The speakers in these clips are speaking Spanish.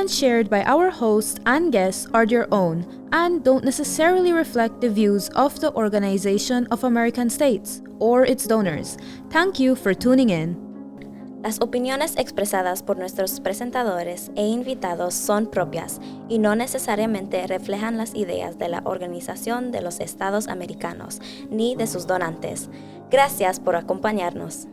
opinions shared by our host and guests are their own and don't necessarily reflect the views of the Organization of American States or its donors. Thank you for tuning in. Las opiniones expresadas por nuestros presentadores e invitados son propias y no necesariamente reflejan las ideas de la Organización de los Estados Americanos ni de sus donantes. Gracias por acompañarnos.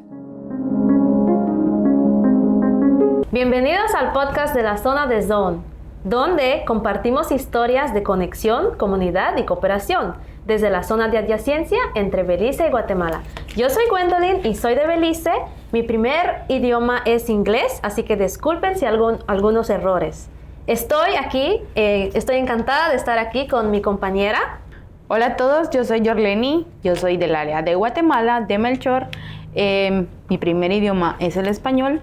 Bienvenidos al podcast de la Zona de Zone, donde compartimos historias de conexión, comunidad y cooperación desde la zona de adyacencia entre Belice y Guatemala. Yo soy Gwendolyn y soy de Belice. Mi primer idioma es inglés, así que disculpen si algunos errores. Estoy aquí, estoy encantada de estar aquí con mi compañera. Hola a todos, yo soy Yorleni, yo soy del área de Guatemala, de Melchor. Mi primer idioma es el español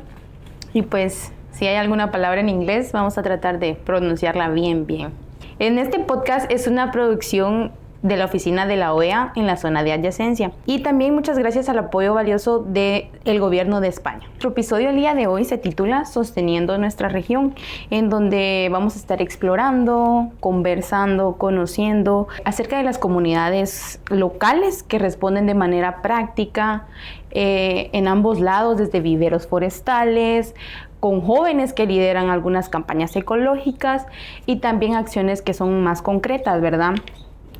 y pues si hay alguna palabra en inglés vamos a tratar de pronunciarla bien. En este podcast es una producción de la oficina de la OEA en la zona de adyacencia y también muchas gracias al apoyo valioso del gobierno de España. Nuestro episodio el día de hoy se titula Sosteniendo nuestra región, en donde vamos a estar explorando, conversando, conociendo acerca de las comunidades locales que responden de manera práctica en ambos lados, desde viveros forestales, con jóvenes que lideran algunas campañas ecológicas y también acciones que son más concretas, ¿verdad?,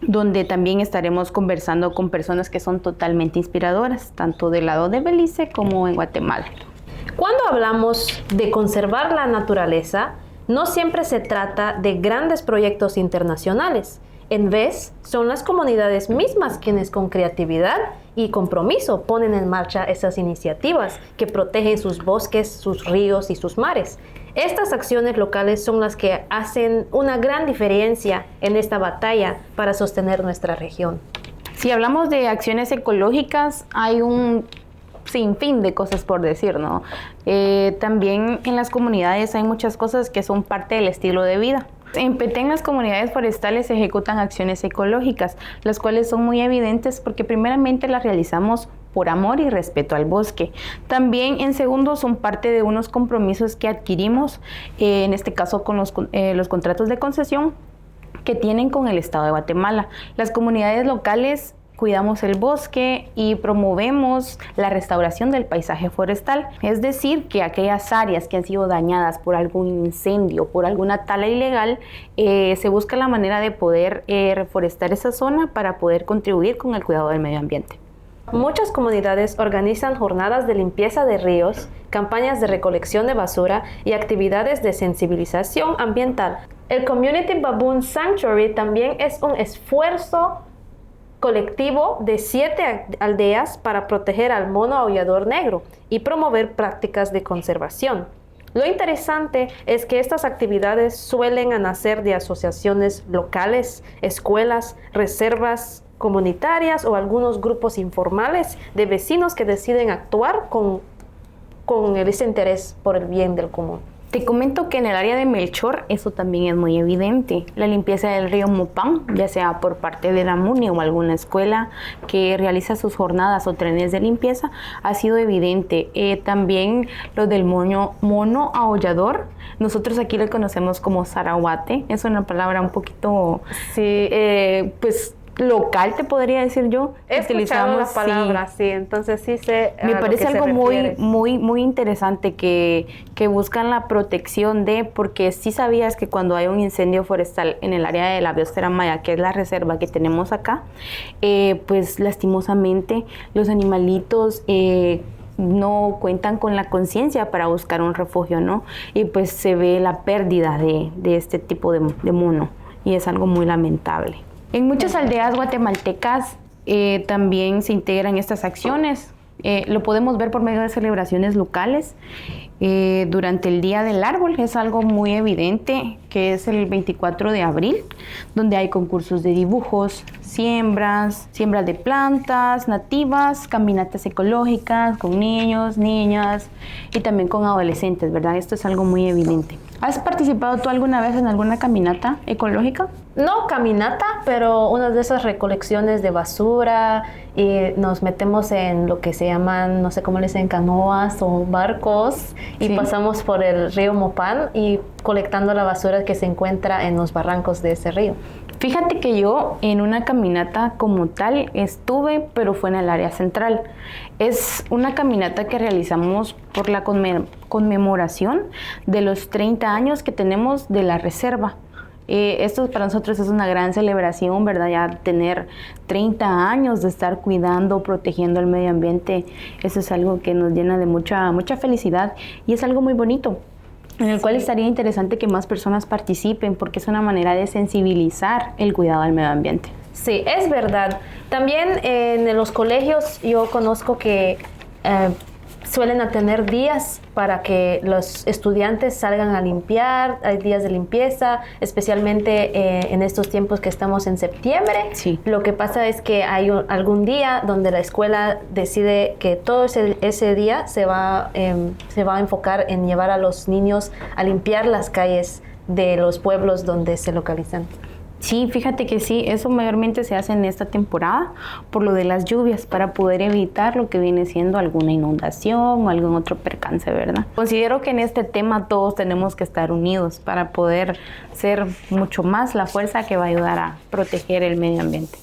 donde también estaremos conversando con personas que son totalmente inspiradoras, tanto del lado de Belice como en Guatemala. Cuando hablamos de conservar la naturaleza, no siempre se trata de grandes proyectos internacionales. En vez, son las comunidades mismas quienes con creatividad y compromiso ponen en marcha esas iniciativas que protegen sus bosques, sus ríos y sus mares. Estas acciones locales son las que hacen una gran diferencia en esta batalla para sostener nuestra región. Si hablamos de acciones ecológicas, hay un sinfín de cosas por decir, ¿no? También en las comunidades hay muchas cosas que son parte del estilo de vida. En Petén, las comunidades forestales ejecutan acciones ecológicas, las cuales son muy evidentes porque primeramente las realizamos por amor y respeto al bosque. También en segundo son parte de unos compromisos que adquirimos, en este caso con los contratos de concesión que tienen con el Estado de Guatemala. Las comunidades locales cuidamos el bosque y promovemos la restauración del paisaje forestal. Es decir, que aquellas áreas que han sido dañadas por algún incendio, por alguna tala ilegal, se busca la manera de poder reforestar esa zona para poder contribuir con el cuidado del medio ambiente. Muchas comunidades organizan jornadas de limpieza de ríos, campañas de recolección de basura y actividades de sensibilización ambiental. El Community Baboon Sanctuary también es un esfuerzo colectivo de 7 aldeas para proteger al mono aullador negro y promover prácticas de conservación. Lo interesante es que estas actividades suelen nacer de asociaciones locales, escuelas, reservas comunitarias o algunos grupos informales de vecinos que deciden actuar con ese interés por el bien del común. Te comento que en el área de Melchor eso también es muy evidente. La limpieza del río Mopán, ya sea por parte de la MUNI o alguna escuela que realiza sus jornadas o trenes de limpieza, ha sido evidente. También lo del mono aullador, nosotros aquí lo conocemos como zarahuate, es una palabra un poquito, pues, local, te podría decir yo. He escuchado la palabra, sí, entonces sí sé. Me parece algo muy interesante que buscan la protección porque sí sabías que cuando hay un incendio forestal en el área de la biosfera maya, que es la reserva que tenemos acá, pues lastimosamente los animalitos no cuentan con la conciencia para buscar un refugio, ¿no? Y pues se ve la pérdida de este tipo de mono y es algo muy lamentable. En muchas aldeas guatemaltecas también se integran estas acciones. Lo podemos ver por medio de celebraciones locales. Durante el Día del Árbol es algo muy evidente, que es el 24 de abril, donde hay concursos de dibujos, siembra de plantas nativas, caminatas ecológicas con niños, niñas y también con adolescentes, ¿verdad? Esto es algo muy evidente. ¿Has participado tú alguna vez en alguna caminata ecológica? No caminata, pero una de esas recolecciones de basura y nos metemos en lo que se llaman, no sé cómo les dicen, canoas o barcos y Sí. pasamos por el río Mopán y colectando la basura que se encuentra en los barrancos de ese río. Fíjate que yo en una caminata como tal estuve, pero fue en el área central. Es una caminata que realizamos por la conmemoración de los 30 años que tenemos de la reserva. Esto para nosotros es una gran celebración, ¿verdad? Ya tener 30 años de estar cuidando, protegiendo el medio ambiente, eso es algo que nos llena de mucha felicidad y es algo muy bonito, en el cual estaría interesante que más personas participen porque es una manera de sensibilizar el cuidado al medio ambiente. Sí, es verdad. También en los colegios yo conozco que suelen tener días para que los estudiantes salgan a limpiar, hay días de limpieza, especialmente en estos tiempos que estamos en septiembre. Sí. Lo que pasa es que hay algún día donde la escuela decide que todo ese día se va a enfocar en llevar a los niños a limpiar las calles de los pueblos donde se localizan. Sí, fíjate que sí, eso mayormente se hace en esta temporada por lo de las lluvias, para poder evitar lo que viene siendo alguna inundación o algún otro percance, ¿verdad? Considero que en este tema todos tenemos que estar unidos para poder ser mucho más la fuerza que va a ayudar a proteger el medio ambiente.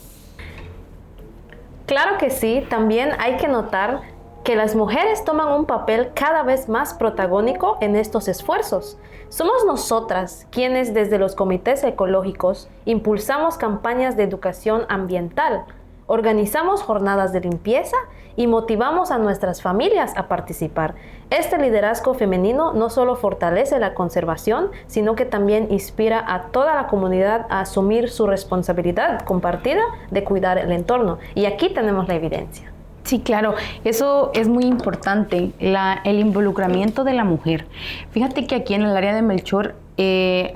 Claro que sí, también hay que notar que las mujeres toman un papel cada vez más protagónico en estos esfuerzos. Somos nosotras quienes desde los comités ecológicos impulsamos campañas de educación ambiental, organizamos jornadas de limpieza y motivamos a nuestras familias a participar. Este liderazgo femenino no solo fortalece la conservación, sino que también inspira a toda la comunidad a asumir su responsabilidad compartida de cuidar el entorno. Y aquí tenemos la evidencia. Sí, claro, eso es muy importante, el involucramiento de la mujer. Fíjate que aquí en el área de Melchor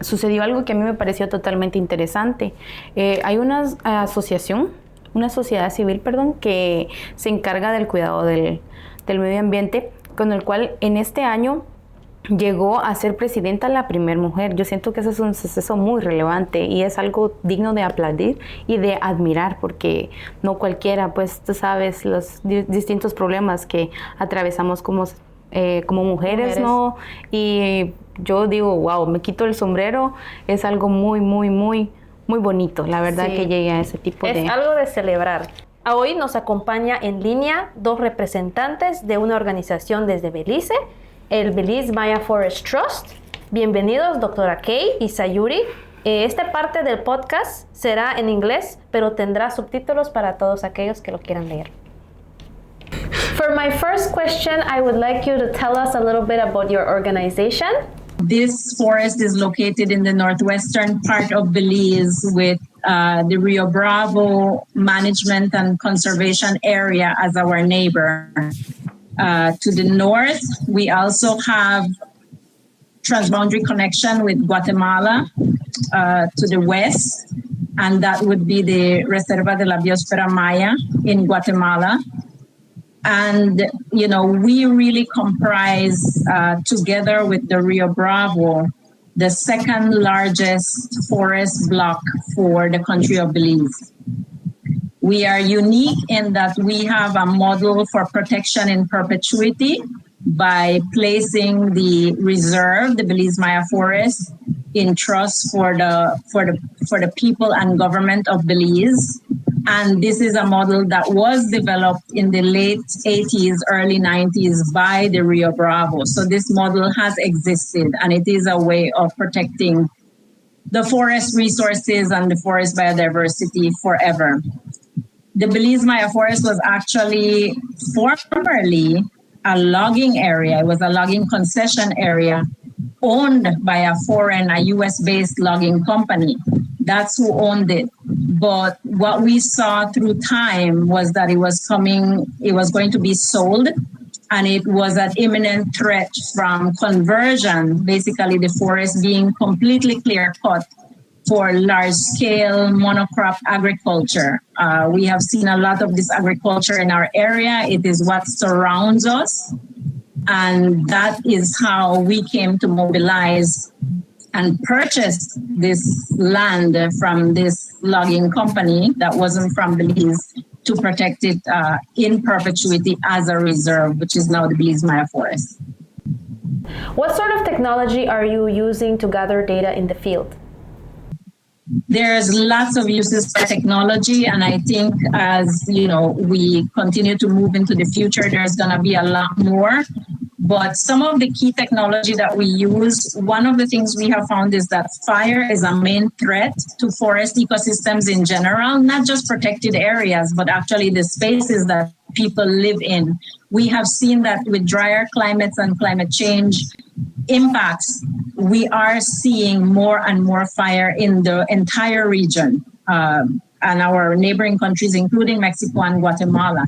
sucedió algo que a mí me pareció totalmente interesante. Hay una sociedad civil, que se encarga del cuidado del medio ambiente, con el cual en este año llegó a ser presidenta la primera mujer. Yo siento que eso es un suceso muy relevante y es algo digno de aplaudir y de admirar, porque no cualquiera, pues tú sabes los distintos problemas que atravesamos como mujeres, ¿no? Y yo digo, wow, me quito el sombrero, es algo muy, muy, muy, muy bonito, la verdad, Sí. que llegue a ese tipo de... Es algo de celebrar. Hoy nos acompaña en línea 2 representantes de una organización desde Belice, el Belize Maya Forest Trust. Bienvenidos, doctora Kay y Sayuri. Esta parte del podcast será en inglés, pero tendrá subtítulos para todos aquellos que lo quieran leer. For my first question, I would like you to tell us a little bit about your organization. This forest is located in the northwestern part of Belize with the Rio Bravo Management and Conservation Area as our neighbor. To the north, we also have transboundary connection with Guatemala to the west, and that would be the Reserva de la Biosfera Maya in Guatemala. And, you know, we really comprise, together with the Rio Bravo, the second largest forest block for the country of Belize. We are unique in that we have a model for protection in perpetuity by placing the reserve, the Belize Maya Forest, in trust for the people and government of Belize. And this is a model that was developed in the late 80s, early 90s by the Rio Bravo. So this model has existed, and it is a way of protecting the forest resources and the forest biodiversity forever. The Belize Maya Forest was actually formerly a logging area. It was a logging concession area owned by a US-based logging company. That's who owned it. But what we saw through time was that it was going to be sold, and it was an imminent threat from conversion, basically the forest being completely clear-cut for large-scale monocrop agriculture. We have seen a lot of this agriculture in our area. It is what surrounds us. And that is how we came to mobilize and purchased this land from this logging company that wasn't from Belize to protect it in perpetuity as a reserve, which is now the Belize Maya Forest. What sort of technology are you using to gather data in the field? There's lots of uses for technology, and I think as we continue to move into the future, there's going to be a lot more. But some of the key technology that we use, one of the things we have found is that fire is a main threat to forest ecosystems in general, not just protected areas, but actually the spaces that people live in. We have seen that with drier climates and climate change impacts, we are seeing more and more fire in the entire region and our neighboring countries, including Mexico and Guatemala.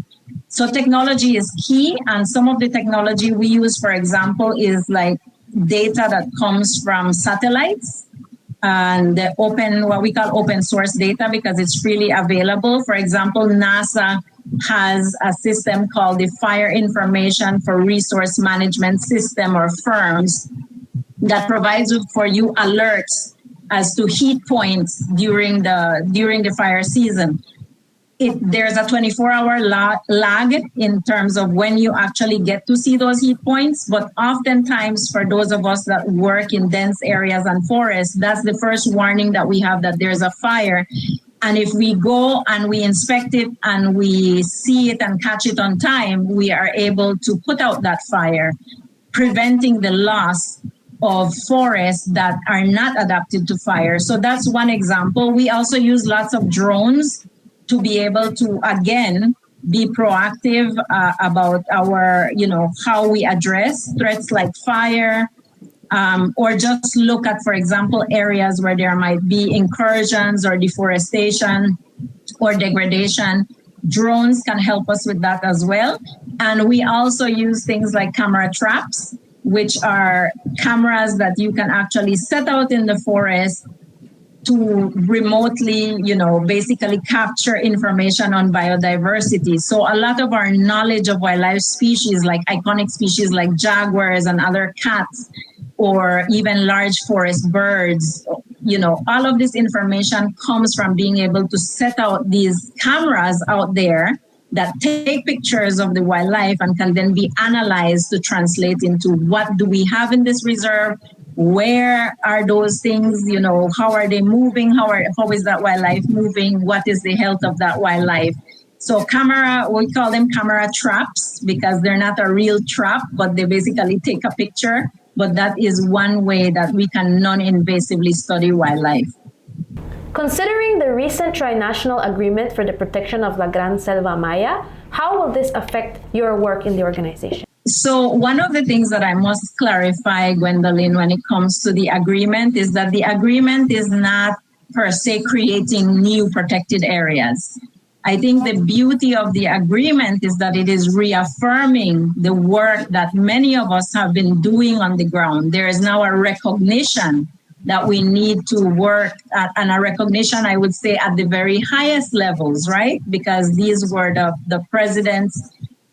So technology is key, and some of the technology we use, for example, is like data that comes from satellites and what we call open source data, because it's freely available. For example, NASA has a system called the Fire Information for Resource Management System, or FIRMS, that provides for you alerts as to heat points during the fire season. There's a 24-hour lag in terms of when you actually get to see those heat points, but oftentimes for those of us that work in dense areas and forests, that's the first warning that we have that there's a fire. And if we go and we inspect it and we see it and catch it on time, we are able to put out that fire, preventing the loss of forests that are not adapted to fire. So that's one example. We also use lots of drones to be able to, again, be proactive about our, how we address threats like fire, or just look at, for example, areas where there might be incursions or deforestation or degradation. Drones can help us with that as well. And we also use things like camera traps, which are cameras that you can actually set out in the forest to remotely, basically capture information on biodiversity. So a lot of our knowledge of wildlife species, like iconic species like jaguars and other cats, or even large forest birds, all of this information comes from being able to set out these cameras out there that take pictures of the wildlife and can then be analyzed to translate into what do we have in this reserve, where are those things, how are they moving, how is that wildlife moving, what is the health of that wildlife. So we call them camera traps because they're not a real trap, but they basically take a picture. But that is one way that we can non-invasively study wildlife. Considering the recent trinational agreement for the protection of La Gran Selva Maya, how will this affect your work in the organization? So one of the things that I must clarify, Gwendolyn, when it comes to the agreement is that the agreement is not per se creating new protected areas. I think the beauty of the agreement is that it is reaffirming the work that many of us have been doing on the ground. There is now a recognition that we need to work at, and a recognition, I would say, at the very highest levels, right? Because these were the presidents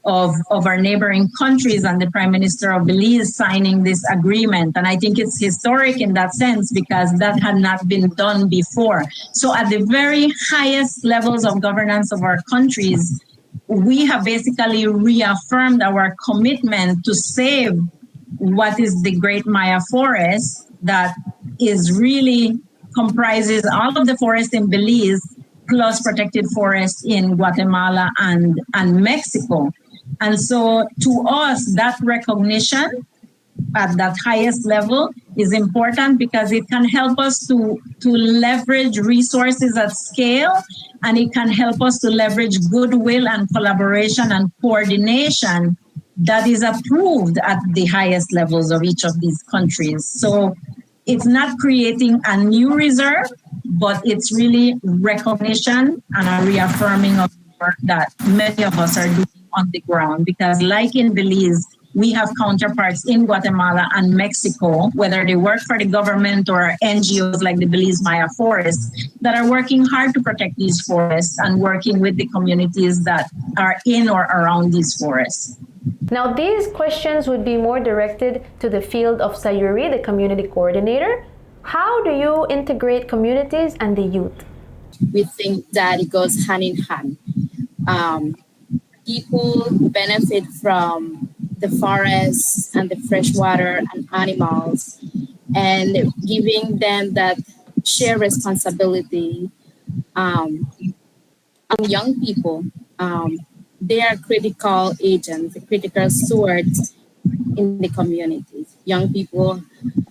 of our neighboring countries and the Prime Minister of Belize signing this agreement. And I think it's historic in that sense because that had not been done before. So at the very highest levels of governance of our countries, we have basically reaffirmed our commitment to save what is the Great Maya Forest that is really comprises all of the forest in Belize plus protected forest in Guatemala and Mexico. And so to us, that recognition at that highest level is important because it can help us to leverage resources at scale, and it can help us to leverage goodwill and collaboration and coordination that is approved at the highest levels of each of these countries. So it's not creating a new reserve, but it's really recognition and a reaffirming of the work that many of us are doing on the ground. Because like in Belize, we have counterparts in Guatemala and Mexico, whether they work for the government or NGOs like the Belize Maya Forest, that are working hard to protect these forests and working with the communities that are in or around these forests. Now, these questions would be more directed to the field of Sayuri, the community coordinator. How do you integrate communities and the youth? We think that it goes hand in hand. People benefit from the forests and the fresh water and animals, and giving them that shared responsibility. And young people, they are critical agents, critical stewards in the communities. Young people,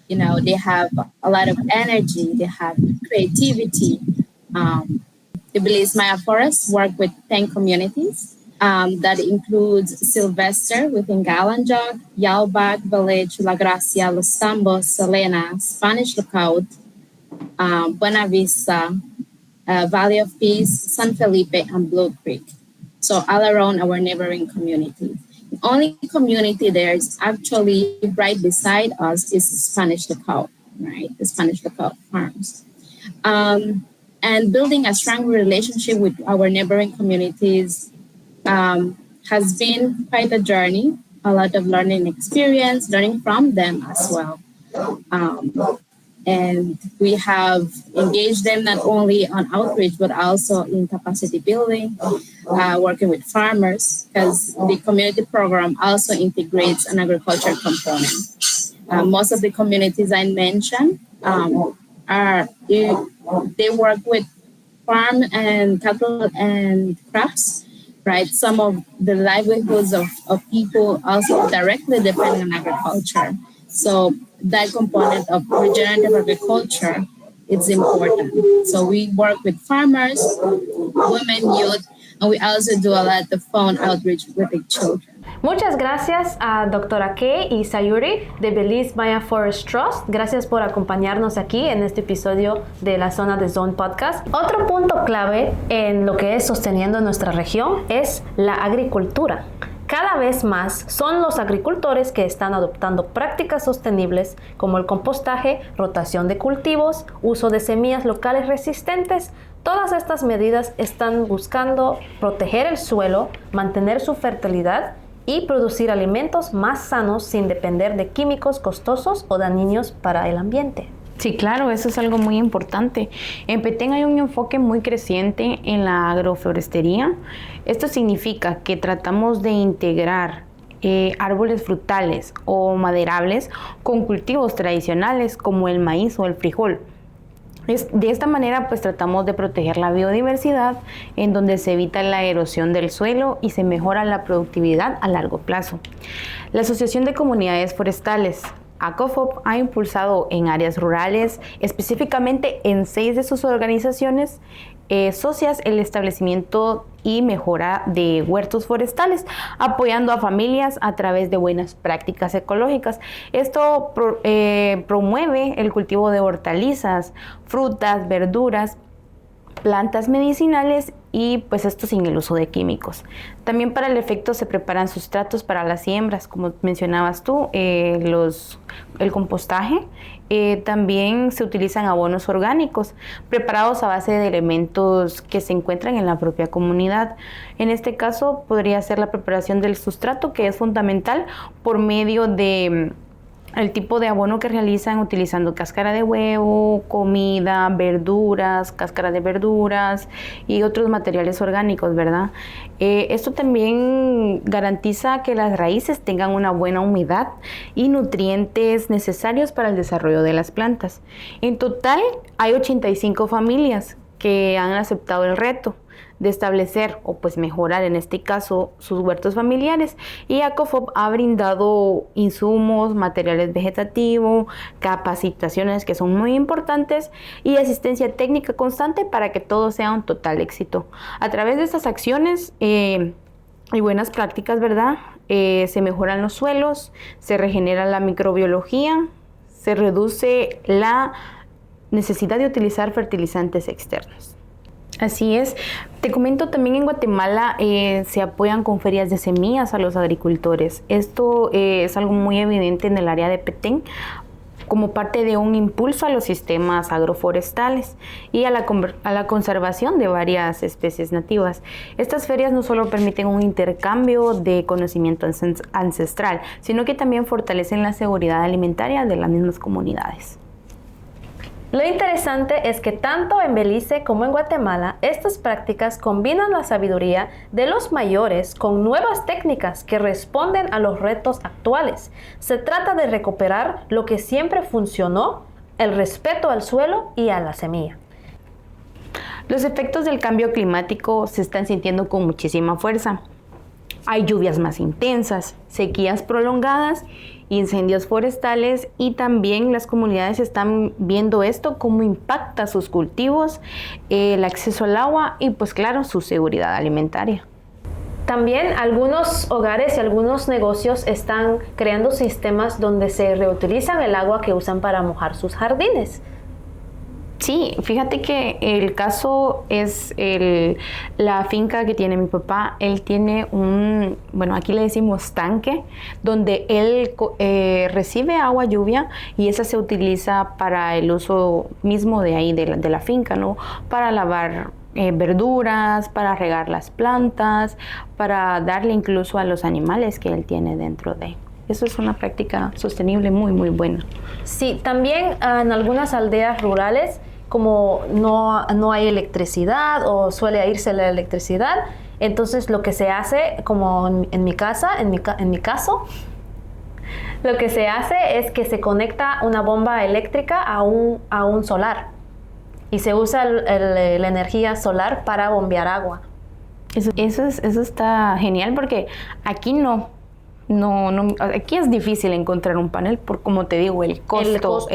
they have a lot of energy, they have creativity. The Belize Maya Forest work with 10 communities. That includes Sylvester within Galanjog, Yalbak Village, La Gracia, Los Tambos, Selena, Spanish Lookout, Buena Vista, Valley of Peace, San Felipe, and Blue Creek. So all around our neighboring communities. The only community there is actually right beside us is Spanish Lookout, right? The Spanish Lookout Farms. And building a strong relationship with our neighboring communities has been quite a journey, a lot of learning experience, learning from them as well. And we have engaged them not only on outreach, but also in capacity building, working with farmers, because the community program also integrates an agriculture component. Most of the communities I mentioned they work with farm and cattle and crops, right? Some of the livelihoods of people also directly depend on agriculture. So that component of regenerative agriculture is important. So we work with farmers, women, youth, and we also do a lot of phone outreach with the children. Muchas gracias a Dra. Kay y Sayuri de Belize Maya Forest Trust. Gracias por acompañarnos aquí en este episodio de la Zona de Zone Podcast. Otro punto clave en lo que es sosteniendo nuestra región es la agricultura. Cada vez más son los agricultores que están adoptando prácticas sostenibles como el compostaje, rotación de cultivos, uso de semillas locales resistentes. Todas estas medidas están buscando proteger el suelo, mantener su fertilidad y producir alimentos más sanos sin depender de químicos costosos o dañinos para el ambiente. Sí, claro, eso es algo muy importante. En Petén hay un enfoque muy creciente en la agroforestería. Esto significa que tratamos de integrar árboles frutales o maderables con cultivos tradicionales como el maíz o el frijol. De esta manera pues tratamos de proteger la biodiversidad, en donde se evita la erosión del suelo y se mejora la productividad a largo plazo. La Asociación de Comunidades Forestales, ACOFOP, ha impulsado en áreas rurales, específicamente en 6 de sus organizaciones socias, el establecimiento y mejora de huertos forestales, apoyando a familias a través de buenas prácticas ecológicas. Esto promueve el cultivo de hortalizas, frutas, verduras, plantas medicinales y pues esto sin el uso de químicos. También para el efecto se preparan sustratos para las siembras, como mencionabas tú, el compostaje. También se utilizan abonos orgánicos preparados a base de elementos que se encuentran en la propia comunidad. En este caso podría ser la preparación del sustrato, que es fundamental por medio de el tipo de abono que realizan utilizando cáscara de huevo, comida, verduras, cáscara de verduras y otros materiales orgánicos, ¿verdad? Esto también garantiza que las raíces tengan una buena humedad y nutrientes necesarios para el desarrollo de las plantas. En total hay 85 familias que han aceptado el reto de establecer o pues mejorar en este caso sus huertos familiares, y ACOFOP ha brindado insumos, materiales vegetativos, capacitaciones que son muy importantes y asistencia técnica constante para que todo sea un total éxito. A través de estas acciones y buenas prácticas, ¿verdad? Se mejoran los suelos, se regenera la microbiología, se reduce la necesidad de utilizar fertilizantes externos. Así es. Te comento, también en Guatemala se apoyan con ferias de semillas a los agricultores. Esto es algo muy evidente en el área de Petén como parte de un impulso a los sistemas agroforestales y a la conservación de varias especies nativas. Estas ferias no solo permiten un intercambio de conocimiento ancestral, sino que también fortalecen la seguridad alimentaria de las mismas comunidades. Lo interesante es que tanto en Belice como en Guatemala, estas prácticas combinan la sabiduría de los mayores con nuevas técnicas que responden a los retos actuales. Se trata de recuperar lo que siempre funcionó, el respeto al suelo y a la semilla. Los efectos del cambio climático se están sintiendo con muchísima fuerza. Hay lluvias más intensas, sequías prolongadas, incendios forestales y también las comunidades están viendo esto, cómo impacta sus cultivos, el acceso al agua y pues claro, su seguridad alimentaria. También algunos hogares y algunos negocios están creando sistemas donde se reutilizan el agua que usan para mojar sus jardines. Sí, fíjate que el caso es la finca que tiene mi papá. Él tiene aquí le decimos tanque, donde él recibe agua lluvia y esa se utiliza para el uso mismo de ahí, de la finca, ¿no? Para lavar verduras, para regar las plantas, para darle incluso a los animales que él tiene dentro de. Eso es una práctica sostenible muy, muy buena. Sí, también en algunas aldeas rurales, como no hay electricidad o suele irse la electricidad, entonces lo que se hace, como en mi caso, lo que se hace es que se conecta una bomba eléctrica a un solar y se usa la energía solar para bombear agua. Eso está genial porque aquí no, aquí es difícil encontrar un panel por, como te digo, el costo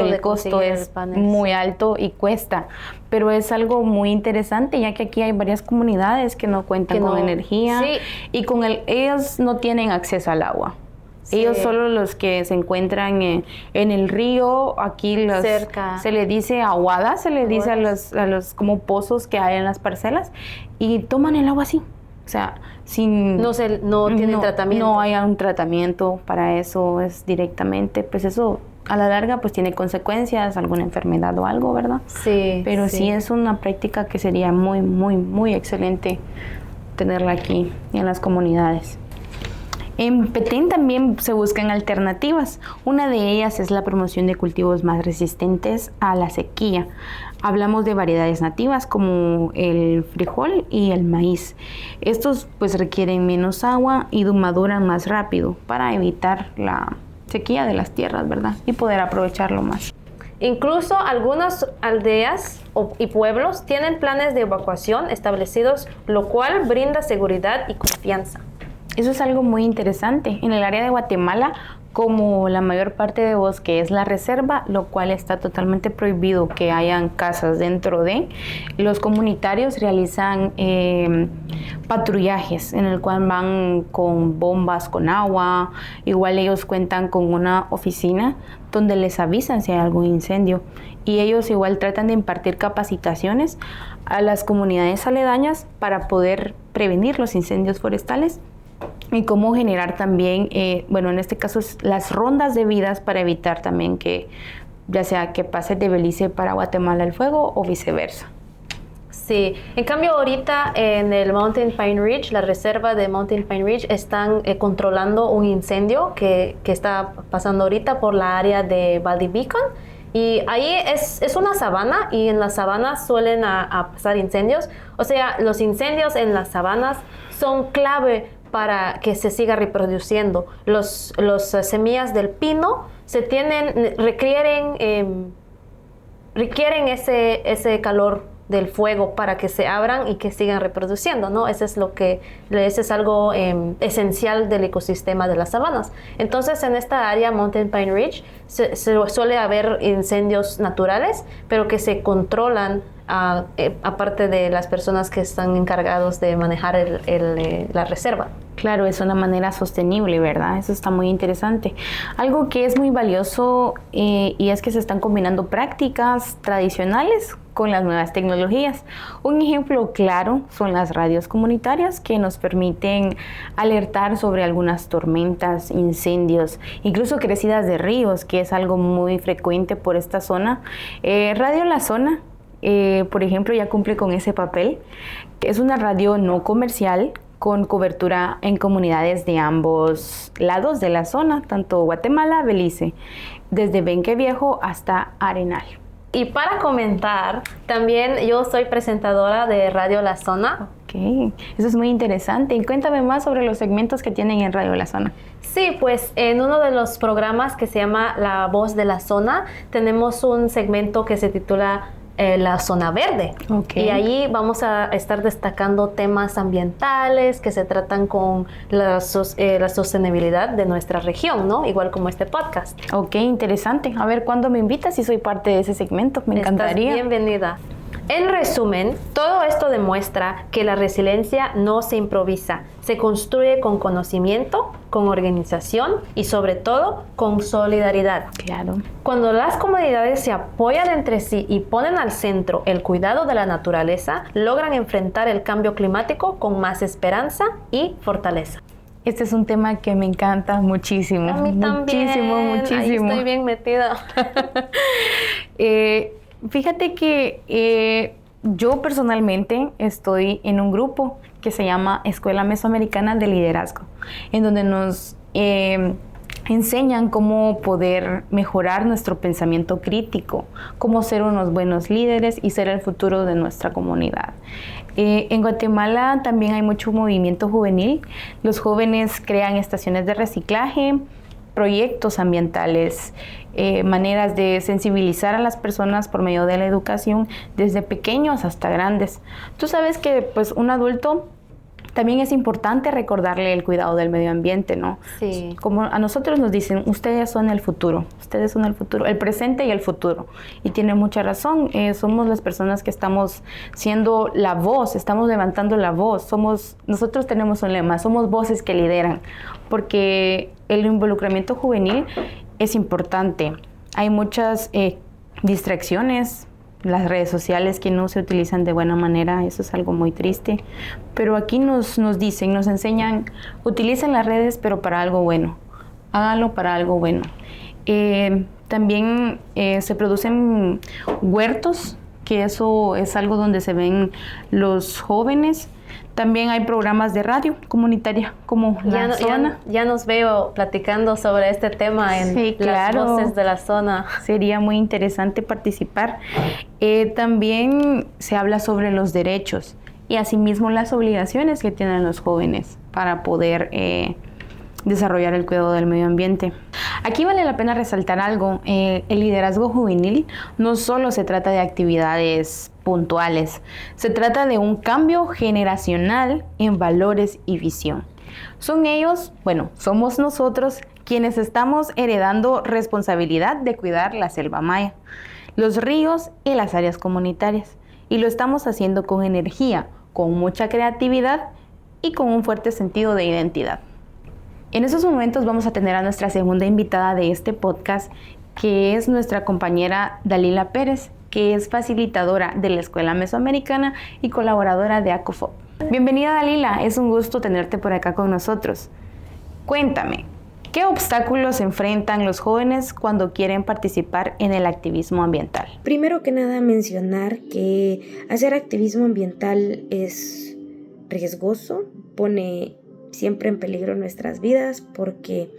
es muy alto y cuesta, pero es algo muy interesante ya que aquí hay varias comunidades que no cuentan con energía y ellos no tienen acceso al agua. Sí. Ellos solo los que se encuentran en el río, aquí cerca. Se le dice aguadas, se le dice a los como pozos que hay en las parcelas y toman el agua así. O sea, no tienen tratamiento. No hay un tratamiento para eso, es directamente, pues eso a la larga pues tiene consecuencias, alguna enfermedad o algo, ¿verdad? Sí. Pero sí es una práctica que sería muy, muy, muy excelente tenerla aquí en las comunidades. En Petén también se buscan alternativas. Una de ellas es la promoción de cultivos más resistentes a la sequía. Hablamos de variedades nativas como el frijol y el maíz. Estos pues requieren menos agua y maduran más rápido para evitar la sequía de las tierras, ¿verdad? Y poder aprovecharlo más. Incluso algunas aldeas y pueblos tienen planes de evacuación establecidos, lo cual brinda seguridad y confianza. Eso es algo muy interesante. En el área de Guatemala, como la mayor parte de bosque es la reserva, lo cual está totalmente prohibido que hayan casas dentro de, los comunitarios realizan patrullajes en el cual van con bombas con agua. Igual ellos cuentan con una oficina donde les avisan si hay algún incendio y ellos igual tratan de impartir capacitaciones a las comunidades aledañas para poder prevenir los incendios forestales y cómo generar también, en este caso las rondas debidas para evitar también que ya sea que pase de Belice para Guatemala el fuego o viceversa. Sí, en cambio ahorita en el Mountain Pine Ridge, la reserva de Mountain Pine Ridge, están controlando un incendio que está pasando ahorita por la área de Valley Beacon. Y ahí es una sabana y en las sabanas suelen a pasar incendios. O sea, los incendios en las sabanas son clave para que se siga reproduciendo. Los semillas del pino requieren ese calor del fuego para que se abran y que sigan reproduciendo, ¿no? Ese es algo esencial del ecosistema de las sabanas. Entonces, en esta área, Mountain Pine Ridge, se suele haber incendios naturales, pero que se controlan aparte de las personas que están encargados de manejar la reserva. Claro, es una manera sostenible, ¿verdad? Eso está muy interesante. Algo que es muy valioso y es que se están combinando prácticas tradicionales con las nuevas tecnologías. Un ejemplo claro son las radios comunitarias que nos permiten alertar sobre algunas tormentas, incendios, incluso crecidas de ríos, que es algo muy frecuente por esta zona. Radio La Zona, por ejemplo, ya cumple con ese papel. Es una radio no comercial con cobertura en comunidades de ambos lados de la zona, tanto Guatemala, Belice, desde Benque Viejo hasta Arenal. Y para comentar, también yo soy presentadora de Radio La Zona. Ok, eso es muy interesante. Y cuéntame más sobre los segmentos que tienen en Radio La Zona. Sí, pues en uno de los programas que se llama La Voz de la Zona, tenemos un segmento que se titula La Zona Verde. Okay. Y ahí vamos a estar destacando temas ambientales que se tratan con la sostenibilidad de nuestra región, ¿no? Igual como este podcast. Ok, interesante. A ver, ¿cuándo me invitas? Si soy parte de ese segmento, me encantaría. Estás bienvenida. En resumen, todo esto demuestra que la resiliencia no se improvisa, se construye con conocimiento, con organización y sobre todo con solidaridad. Claro. Cuando las comunidades se apoyan entre sí y ponen al centro el cuidado de la naturaleza, logran enfrentar el cambio climático con más esperanza y fortaleza. Este es un tema que me encanta muchísimo. A mí también. Muchísimo. Ahí estoy bien metida. Fíjate que yo personalmente estoy en un grupo que se llama Escuela Mesoamericana de Liderazgo, en donde nos enseñan cómo poder mejorar nuestro pensamiento crítico, cómo ser unos buenos líderes y ser el futuro de nuestra comunidad. En Guatemala también hay mucho movimiento juvenil. Los jóvenes crean estaciones de reciclaje, proyectos ambientales, maneras de sensibilizar a las personas por medio de la educación desde pequeños hasta grandes. Tú sabes que pues un adulto también es importante recordarle el cuidado del medio ambiente, ¿no? Sí. Como a nosotros nos dicen, ustedes son el futuro, el presente y el futuro. Y tiene mucha razón, somos las personas que estamos siendo la voz, estamos levantando la voz. Nosotros tenemos un lema, somos voces que lideran, porque el involucramiento juvenil es importante. Hay muchas distracciones, las redes sociales que no se utilizan de buena manera, eso es algo muy triste. Pero aquí nos dicen, nos enseñan, utilicen las redes pero para algo bueno, háganlo para algo bueno. También se producen huertos, que eso es algo donde se ven los jóvenes. También hay programas de radio comunitaria como La Zona. Ya nos veo platicando sobre este tema en Sí, claro. Las Voces de la Zona. Sería muy interesante participar. También se habla sobre los derechos y asimismo las obligaciones que tienen los jóvenes para poder desarrollar el cuidado del medio ambiente. Aquí vale la pena resaltar algo. El liderazgo juvenil no solo se trata de actividades puntuales, se trata de un cambio generacional en valores y visión. Son ellos, somos nosotros quienes estamos heredando responsabilidad de cuidar la selva maya, los ríos y las áreas comunitarias. Y lo estamos haciendo con energía, con mucha creatividad y con un fuerte sentido de identidad. En estos momentos vamos a tener a nuestra segunda invitada de este podcast, que es nuestra compañera Dalila Pérez, que es facilitadora de la Escuela Mesoamericana y colaboradora de ACOFOP. Bienvenida, Dalila, es un gusto tenerte por acá con nosotros. Cuéntame, ¿qué obstáculos enfrentan los jóvenes cuando quieren participar en el activismo ambiental? Primero que nada, mencionar que hacer activismo ambiental es riesgoso, pone siempre en peligro nuestras vidas, porque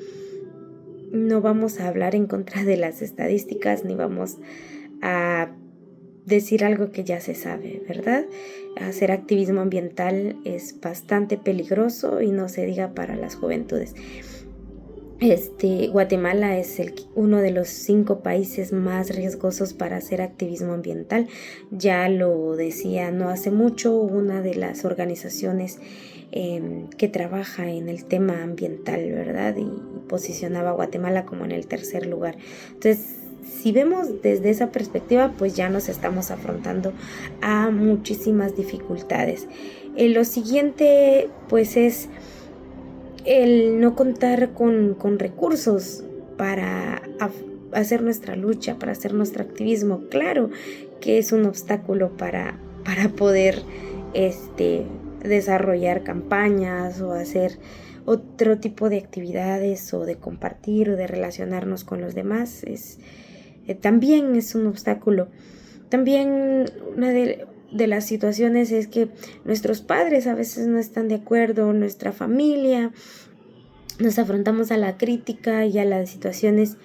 no vamos a hablar en contra de las estadísticas ni vamos a decir algo que ya se sabe, ¿verdad? Hacer activismo ambiental es bastante peligroso y no se diga para las juventudes. Guatemala es uno de los 5 países más riesgosos para hacer activismo ambiental. Ya lo decía no hace mucho una de las organizaciones que trabaja en el tema ambiental, ¿verdad? Y posicionaba a Guatemala como en el 3er lugar. Entonces, si vemos desde esa perspectiva, pues ya nos estamos afrontando a muchísimas dificultades. Lo siguiente, pues es el no contar con recursos para hacer nuestra lucha, para hacer nuestro activismo. Claro que es un obstáculo para poder desarrollar campañas o hacer otro tipo de actividades o de compartir o de relacionarnos con los demás. También es un obstáculo. También una de las situaciones es que nuestros padres a veces no están de acuerdo, nuestra familia, nos afrontamos a la crítica y a las situaciones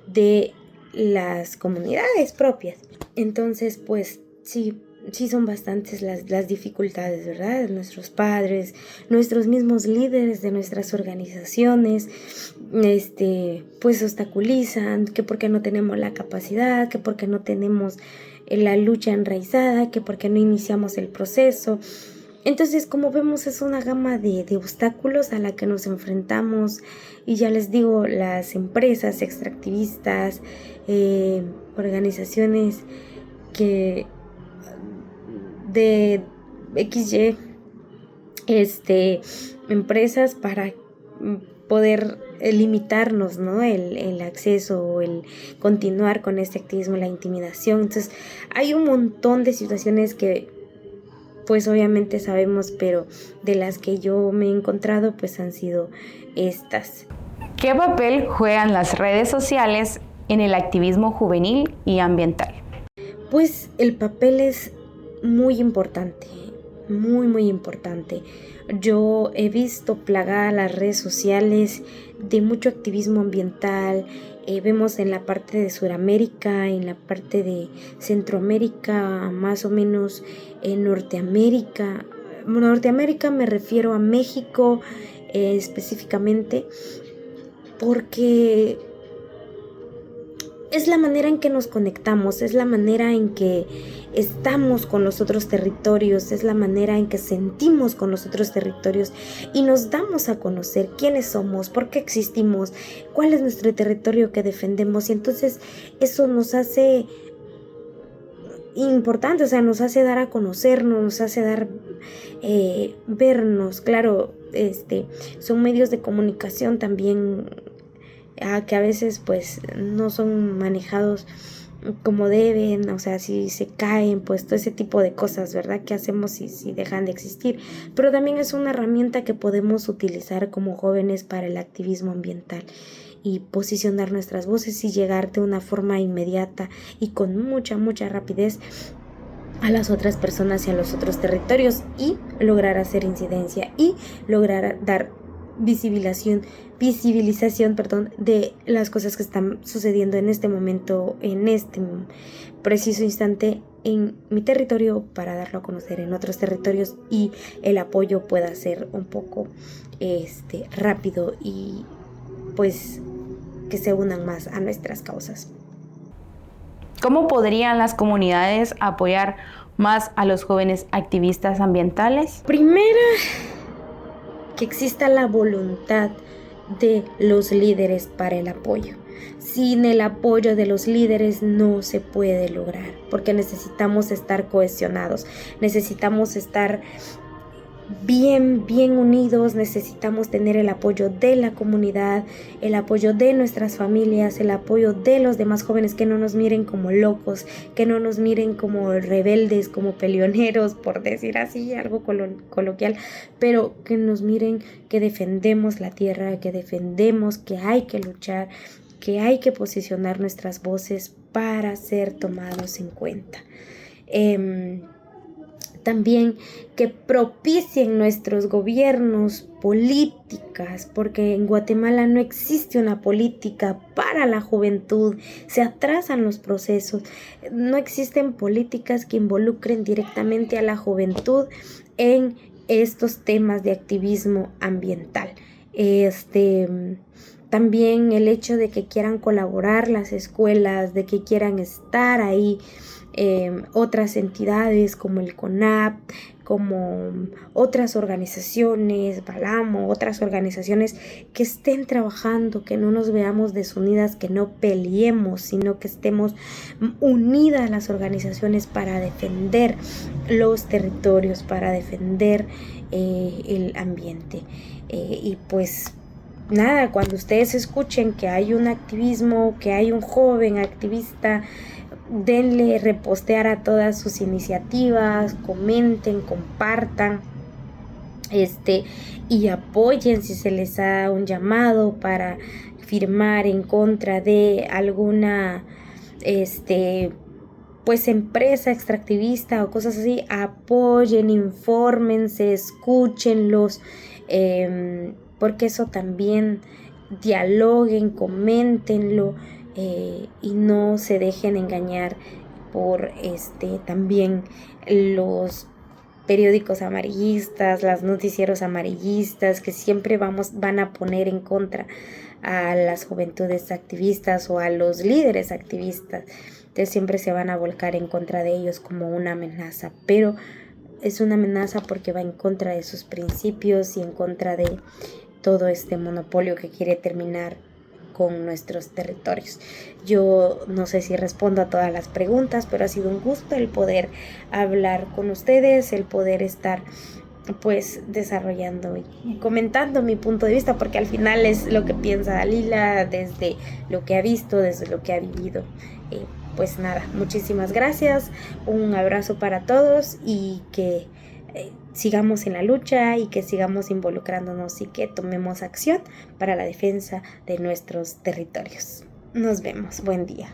de las comunidades propias. Entonces, pues sí son bastantes las dificultades, ¿verdad? Nuestros padres, nuestros mismos líderes de nuestras organizaciones, pues obstaculizan, que porque no tenemos la capacidad, que porque no tenemos la lucha enraizada, que porque no iniciamos el proceso. Entonces, como vemos, es una gama de obstáculos a la que nos enfrentamos, y ya les digo, las empresas extractivistas, organizaciones que de XY, empresas para poder limitarnos, ¿no? El acceso, el continuar con este activismo, la intimidación. Entonces, hay un montón de situaciones que pues obviamente sabemos, pero de las que yo me he encontrado, pues han sido estas. ¿Qué papel juegan las redes sociales en el activismo juvenil y ambiental? Pues el papel es muy importante, muy importante. Yo he visto plagadas las redes sociales de mucho activismo ambiental. Vemos en la parte de Sudamérica, en la parte de Centroamérica, más o menos en Norteamérica. Norteamérica me refiero a México específicamente, porque es la manera en que nos conectamos, es la manera en que estamos con los otros territorios, es la manera en que sentimos con los otros territorios y nos damos a conocer quiénes somos, por qué existimos, cuál es nuestro territorio que defendemos. Y entonces eso nos hace importante, o sea, nos hace dar a conocernos, nos hace dar vernos. Claro, son medios de comunicación también que a veces pues no son manejados como deben, o sea, si se caen, pues todo ese tipo de cosas, ¿verdad? ¿Qué hacemos si dejan de existir? Pero también es una herramienta que podemos utilizar como jóvenes para el activismo ambiental y posicionar nuestras voces y llegar de una forma inmediata y con mucha rapidez a las otras personas y a los otros territorios, y lograr hacer incidencia y lograr dar visibilización de las cosas que están sucediendo en este momento, en este preciso instante en mi territorio, para darlo a conocer en otros territorios y el apoyo pueda ser un poco rápido y pues que se unan más a nuestras causas. ¿Cómo podrían las comunidades apoyar más a los jóvenes activistas ambientales? Primero, que exista la voluntad de los líderes para el apoyo. Sin el apoyo de los líderes no se puede lograr, porque necesitamos estar cohesionados, necesitamos estar bien unidos, necesitamos tener el apoyo de la comunidad, el apoyo de nuestras familias, el apoyo de los demás jóvenes, que no nos miren como locos, que no nos miren como rebeldes, como peleoneros, por decir así, algo coloquial, pero que nos miren que defendemos la tierra, que defendemos, que hay que luchar, que hay que posicionar nuestras voces para ser tomados en cuenta. También que propicien nuestros gobiernos políticas, porque en Guatemala no existe una política para la juventud, se atrasan los procesos, no existen políticas que involucren directamente a la juventud en estos temas de activismo ambiental. También el hecho de que quieran colaborar las escuelas, de que quieran estar ahí, otras entidades como el CONAP, como otras organizaciones, Balamo, otras organizaciones que estén trabajando, que no nos veamos desunidas, que no peleemos, sino que estemos unidas las organizaciones para defender los territorios, para defender el ambiente. Y pues nada, cuando ustedes escuchen que hay un activismo, que hay un joven activista, denle repostear a todas sus iniciativas, comenten, compartan, y apoyen si se les da un llamado para firmar en contra de alguna pues empresa extractivista o cosas así. Apoyen, infórmense, escúchenlos, porque eso también, dialoguen, coméntenlo, y no se dejen engañar por también los periódicos amarillistas, los noticieros amarillistas que siempre van a poner en contra a las juventudes activistas o a los líderes activistas. Entonces siempre se van a volcar en contra de ellos como una amenaza, pero es una amenaza porque va en contra de sus principios y en contra de todo este monopolio que quiere terminar con nuestros territorios. Yo no sé si respondo a todas las preguntas, pero ha sido un gusto el poder hablar con ustedes, el poder estar pues desarrollando y comentando mi punto de vista, porque al final es lo que piensa Dalila desde lo que ha visto, desde lo que ha vivido. Pues nada, muchísimas gracias, un abrazo para todos y que sigamos en la lucha y que sigamos involucrándonos y que tomemos acción para la defensa de nuestros territorios. Nos vemos, buen día.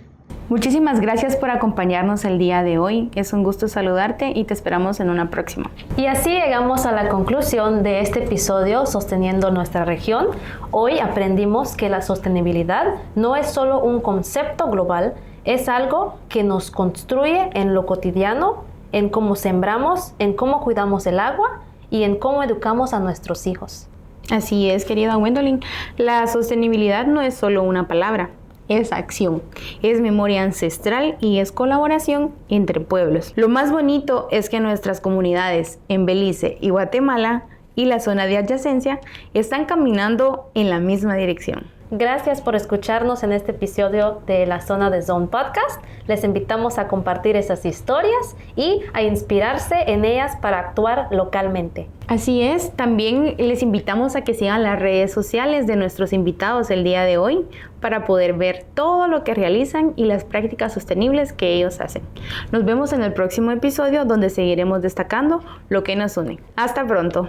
Muchísimas gracias por acompañarnos el día de hoy. Es un gusto saludarte y te esperamos en una próxima. Y así llegamos a la conclusión de este episodio Sosteniendo nuestra región. Hoy aprendimos que la sostenibilidad no es solo un concepto global, es algo que nos construye en lo cotidiano, en cómo sembramos, en cómo cuidamos el agua y en cómo educamos a nuestros hijos. Así es, querida Gwendolyn. La sostenibilidad no es solo una palabra, es acción, es memoria ancestral y es colaboración entre pueblos. Lo más bonito es que nuestras comunidades en Belice y Guatemala y la zona de adyacencia están caminando en la misma dirección. Gracias por escucharnos en este episodio de la Zona de Zone Podcast. Les invitamos a compartir esas historias y a inspirarse en ellas para actuar localmente. Así es, también les invitamos a que sigan las redes sociales de nuestros invitados el día de hoy para poder ver todo lo que realizan y las prácticas sostenibles que ellos hacen. Nos vemos en el próximo episodio donde seguiremos destacando lo que nos une. Hasta pronto.